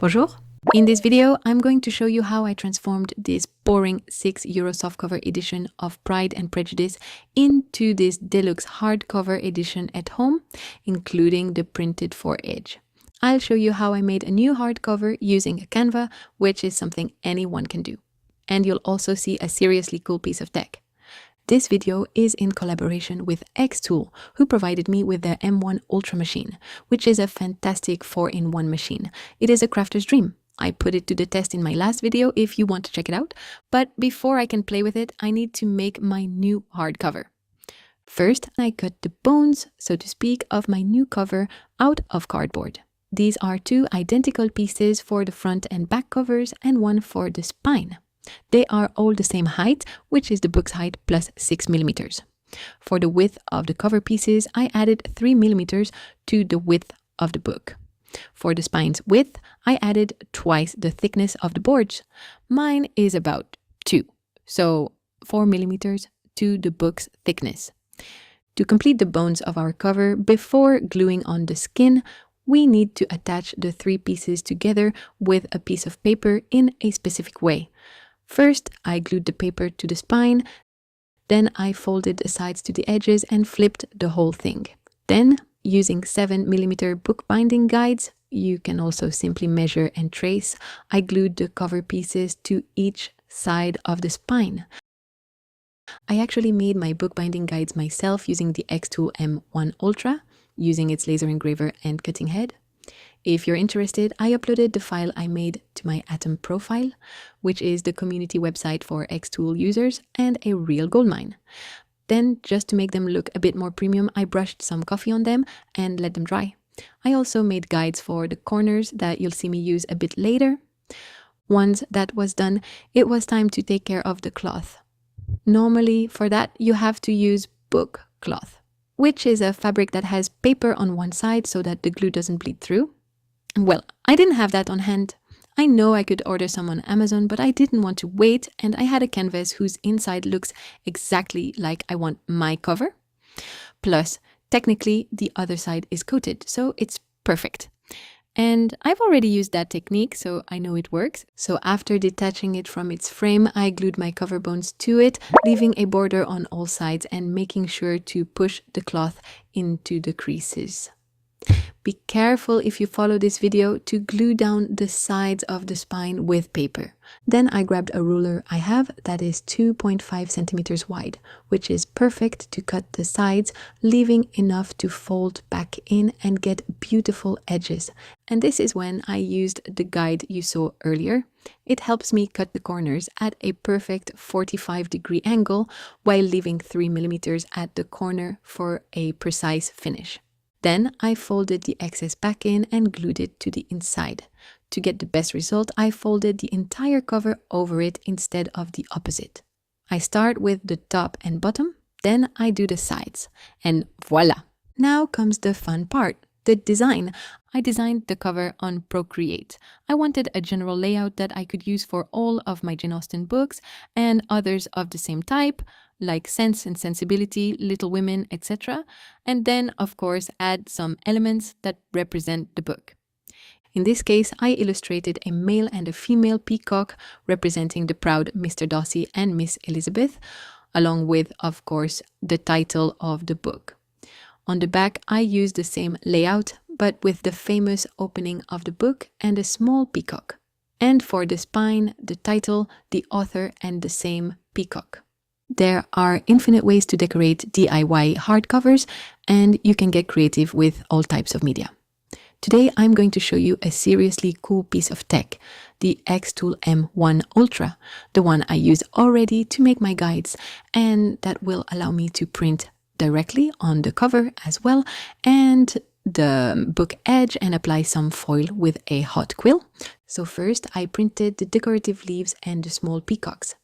Bonjour! In this video, I'm going to show you how I transformed this boring €6 softcover edition of Pride and Prejudice into this deluxe hardcover edition at home, including the printed foredge. I'll show you how I made a new hardcover using a Canva, which is something anyone can do. And you'll also see a seriously cool piece of tech. This video is in collaboration with xTool, who provided me with their M1 Ultra machine, which is a fantastic 4-in-1 machine. It is a crafter's dream. I put it to the test in my last video if you want to check it out, but before I can play with it, I need to make my new hardcover. First, I cut the bones, so to speak, of my new cover out of cardboard. These are two identical pieces for the front and back covers and one for the spine. They are all the same height, which is the book's height plus 6 millimeters. For the width of the cover pieces, I added 3 millimeters to the width of the book. For the spine's width, I added twice the thickness of the boards. Mine is about 2, so 4 millimeters to the book's thickness. To complete the bones of our cover, before gluing on the skin, we need to attach the 3 pieces together with a piece of paper in a specific way. First, I glued the paper to the spine, then I folded the sides to the edges and flipped the whole thing. Then, using 7 millimeter bookbinding guides, you can also simply measure and trace, I glued the cover pieces to each side of the spine. I actually made my bookbinding guides myself using the xTool M1 Ultra, using its laser engraver and cutting head. If you're interested, I uploaded the file I made to my Atom profile, which is the community website for xTool users and a real goldmine. Then, just to make them look a bit more premium, I brushed some coffee on them and let them dry. I also made guides for the corners that you'll see me use a bit later. Once that was done, it was time to take care of the cloth. Normally, for that, you have to use book cloth, which is a fabric that has paper on one side so that the glue doesn't bleed through. Well, I didn't have that on hand. I know I could order some on Amazon, but I didn't want to wait, and I had a canvas whose inside looks exactly like I want my cover. Plus, technically, the other side is coated, so it's perfect. And I've already used that technique, so I know it works. So after detaching it from its frame, I glued my cover bones to it, leaving a border on all sides and making sure to push the cloth into the creases. Be careful if you follow this video to glue down the sides of the spine with paper. Then I grabbed a ruler I have that is 2.5 centimeters wide, which is perfect to cut the sides, leaving enough to fold back in and get beautiful edges. And this is when I used the guide you saw earlier. It helps me cut the corners at a perfect 45-degree angle while leaving 3 millimeters at the corner for a precise finish. Then I folded the excess back in and glued it to the inside. To get the best result, I folded the entire cover over it instead of the opposite. I start with the top and bottom, then I do the sides. And voila! Now comes the fun part, the design. I designed the cover on Procreate. I wanted a general layout that I could use for all of my Jane Austen books and others of the same type, like Sense and Sensibility, Little Women, etc. And then, of course, add some elements that represent the book. In this case, I illustrated a male and a female peacock representing the proud Mr. Darcy and Miss Elizabeth, along with, of course, the title of the book. On the back, I used the same layout, but with the famous opening of the book and a small peacock. And for the spine, the title, the author, and the same peacock. There are infinite ways to decorate DIY hardcovers, and you can get creative with all types of media. Today, I'm going to show you a seriously cool piece of tech, the xTool M1 Ultra, the one I use already to make my guides, and that will allow me to print directly on the cover as well, and the book edge and apply some foil with a hot quill. So first, I printed the decorative leaves and the small peacocks.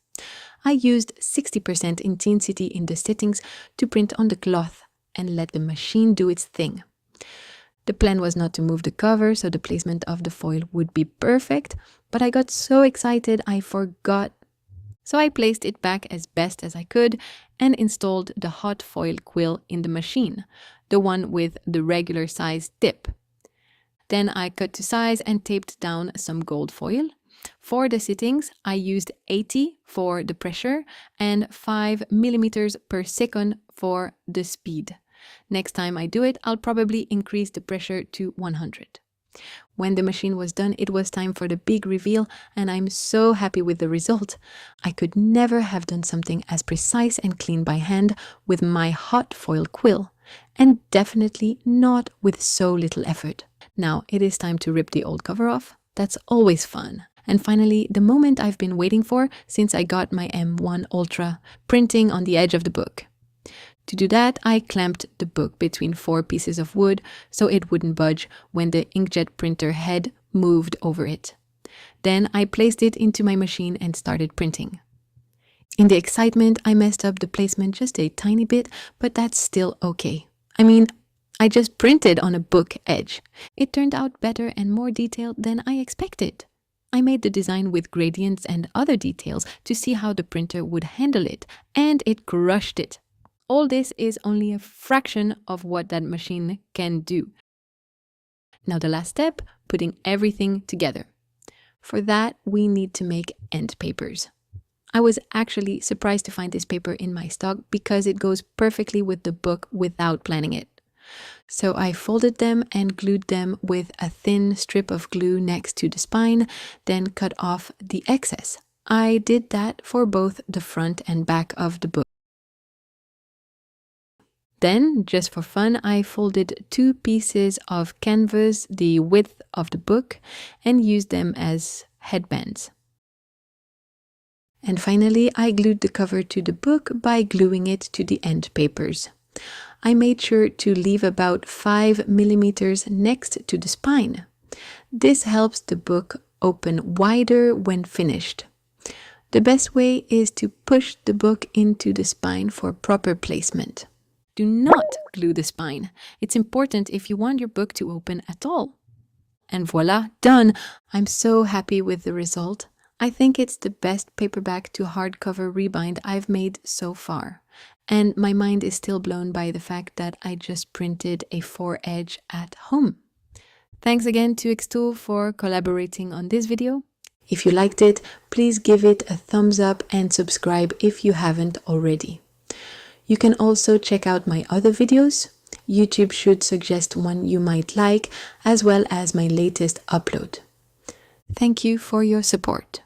I used 60% intensity in the settings to print on the cloth and let the machine do its thing. The plan was not to move the cover, so the placement of the foil would be perfect, but I got so excited I forgot. So I placed it back as best as I could and installed the hot foil quill in the machine, the one with the regular size tip. Then I cut to size and taped down some gold foil. For the sittings, I used 80 for the pressure and 5 millimeters per second for the speed. Next time I do it, I'll probably increase the pressure to 100. When the machine was done, it was time for the big reveal, and I'm so happy with the result. I could never have done something as precise and clean by hand with my hot foil quill, and definitely not with so little effort. Now it is time to rip the old cover off. That's always fun. And finally, the moment I've been waiting for since I got my M1 Ultra, printing on the edge of the book. To do that, I clamped the book between 4 pieces of wood so it wouldn't budge when the inkjet printer head moved over it. Then I placed it into my machine and started printing. In the excitement, I messed up the placement just a tiny bit, but that's still okay. I mean, I just printed on a book edge. It turned out better and more detailed than I expected. I made the design with gradients and other details to see how the printer would handle it, and it crushed it. All this is only a fraction of what that machine can do. Now the last step, putting everything together. For that, we need to make end papers. I was actually surprised to find this paper in my stock because it goes perfectly with the book without planning it. So I folded them and glued them with a thin strip of glue next to the spine, then cut off the excess. I did that for both the front and back of the book. Then, just for fun, I folded 2 pieces of canvas the width of the book and used them as headbands. And finally, I glued the cover to the book by gluing it to the end papers. I made sure to leave about 5 millimeters next to the spine. This helps the book open wider when finished. The best way is to push the book into the spine for proper placement. Do not glue the spine. It's important if you want your book to open at all. And voila, done! I'm so happy with the result. I think it's the best paperback to hardcover rebind I've made so far. And my mind is still blown by the fact that I just printed a 4-edge at home. Thanks again to xTool for collaborating on this video. If you liked it, please give it a thumbs up and subscribe if you haven't already. You can also check out my other videos. YouTube should suggest one you might like, as well as my latest upload. Thank you for your support.